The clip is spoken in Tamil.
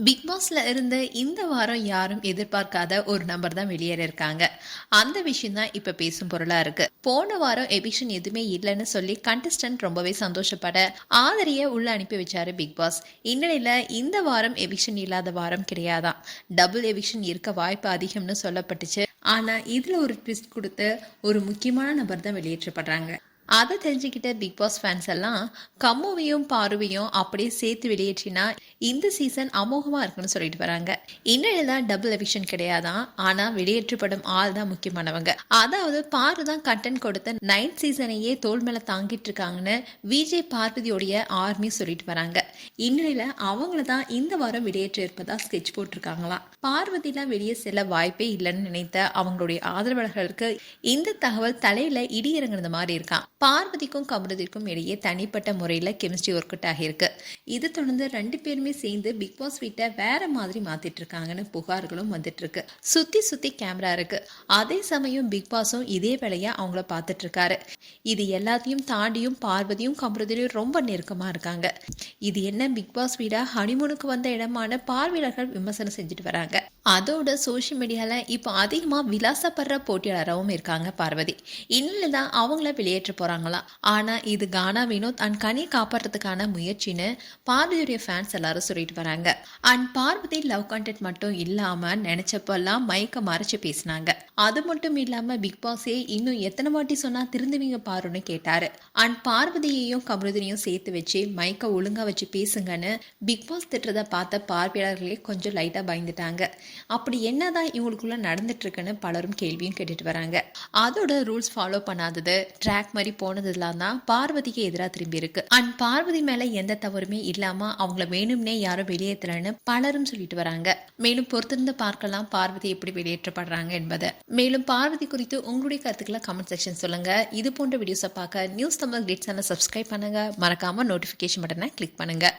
பிக் பாஸ்ல இருந்து இந்த வாரம் யாரும் எதிர்பார்க்காத ஒரு நபர் தான் வெளியேற இருக்காங்க. அந்த விஷயம் தான் இப்ப பேசும் பொருளா இருக்கு. போன வாரம் எவிக்ஷன் எதுவுமே இல்லைன்னு சொல்லி கண்டஸ்டன்ட் ரொம்பவே சந்தோஷப்பட ஆதரிய உள்ள அனுப்பி வச்சாரு பிக் பாஸ். இந்நிலையில இந்த வாரம் எவிக்ஷன் இல்லாத வாரம் கிடையாதான். டபுள் எவிக்ஷன் இருக்க வாய்ப்பு அதிகம்னு சொல்லப்பட்டுச்சு. ஆனா இதுல ஒரு ட்விஸ்ட் கொடுத்து ஒரு முக்கியமான நபர் தான் வெளியேற்றப்படுறாங்க. அதை தெரிஞ்சுக்கிட்ட பிக் பாஸ் ஃபேன்ஸ் எல்லாம் கம்முவையும் பார்வையும் அப்படியே சேர்த்து வெளியேற்றினா இந்த சீசன் அமோகமா இருக்குன்னு சொல்லிட்டு வராங்க. இன்னும் டபுள் எவிக்ஷன் கிடையாதான். ஆனா வெளியேற்றப்படும் ஆள் தான் முக்கியமானவங்க. அதாவது பாரு தான் கண்டென்ட் கொடுத்த 9th சீசனையே தோல் மேல தாங்கிட்டு இருக்காங்கன்னு விஜய் பார்வதியோடைய ஆர்மி சொல்லிட்டு வராங்க. இந்நிலையில அவங்கள தான் இந்த வாரம் வெளியேற்ற இருப்பதா ஸ்கெட்ச் போட்டிருக்காங்களாம். பார்வதிலாம் வெளியே செல்ல வாய்ப்பே இல்லைன்னு நினைத்த அவங்களுடைய ஆதரவாளர்களுக்கு இந்த தகவல் தலையில இடி இறங்குறது மாதிரி இருக்கான். பார்வதிக்கும் கமருதிக்கும் இடையே தனிப்பட்ட முறையில் கெமிஸ்ட்ரி ஒர்க் அவுட் ஆகியிருக்கு. இது தொடர்ந்து 2 பேருமே சேர்ந்து பிக் பாஸ் வீட்டை வேற மாதிரி மாத்திட்டு இருக்காங்கன்னு புகார்களும் வந்துட்டு இருக்கு. சுத்தி கேமரா இருக்கு. அதே சமயம் பிக் பாஸும் இதே வேலையா அவங்கள பார்த்துட்டு இருக்காரு. இது எல்லாத்தையும் தாண்டியும் பார்வதியும் கமருதியும் ரொம்ப நெருக்கமா இருக்காங்க. இது என்ன பிக் பாஸ் வீடா ஹனிமூனுக்கு வந்த இடமான பார்வையாளர்கள் விமர்சனம் செஞ்சுட்டு வராங்க. அதோட சோசியல் மீடியால இப்போ அதிகமா விலாசப்படுற போட்டியாளராகவும் இருக்காங்க பார்வதி. இன்னும் தான் அவங்கள வெளியேற்ற போறாங்களா. ஆனா இது கானா வினோத் அண்ட் கனியை காப்பாற்றுறதுக்கான முயற்சின்னு பார்வதியுடைய ஃபேன்ஸ் எல்லாரும் சொல்லிட்டு வராங்க. அண்ட் பார்வதி லவ் கண்டென்ட் மட்டும் இல்லாம நினைச்சப்பெல்லாம் மயக்க மறைச்சு பேசினாங்க. அது மட்டும் இல்லாம பிக் பாஸே இன்னும் எத்தனை வாட்டி சொன்னா திருந்துவீங்க பாருன்னு கேட்டாரு. அண்ட் பார்வதியையும் கமருதினையும் சேர்த்து வச்சு மயக்க ஒழுங்கா வச்சு பேசுங்கன்னு பிக் பாஸ் திட்டுறதை பார்த்த பார்வையாளர்களே கொஞ்சம் லைட்டா பயந்துட்டாங்க. அப்படி என்னதான் இவங்களுக்குள்ள நடந்துட்டு இருக்குன்னு பலரும் கேள்வியும் கேட்டுட்டு வராங்க. அதோட ரூல்ஸ் ஃபாலோ பண்ணாதது, ட்ராக் மாதிரி போனதுலாம் தான் பார்வதிக்கு எதிராக திரும்பி இருக்கு. அண்ட் பார்வதி மேல எந்த தவறுமே இல்லாம அவங்கள வேணும்னே யாரும் வெளியேற்றலன்னு பலரும் சொல்லிட்டு வராங்க. மேலும் பொறுத்திருந்து பார்க்கலாம் பார்வதி எப்படி வெளியேற்றப்படுறாங்க என்பதை. மேலும் பார்வதி குறித்து உங்களுடைய கருத்துக்களை கமெண்ட் செக்ஷன் சொல்லுங்க. இது போன்ற வீடியோஸை பார்க்க நியூஸ் தமிழ் கிளிட்ஸ் சேனலை சப்ஸ்கிரைப் பண்ணுங்க. மறக்காம நோட்டிபிகேஷன் பட்டனை கிளிக் பண்ணுங்க.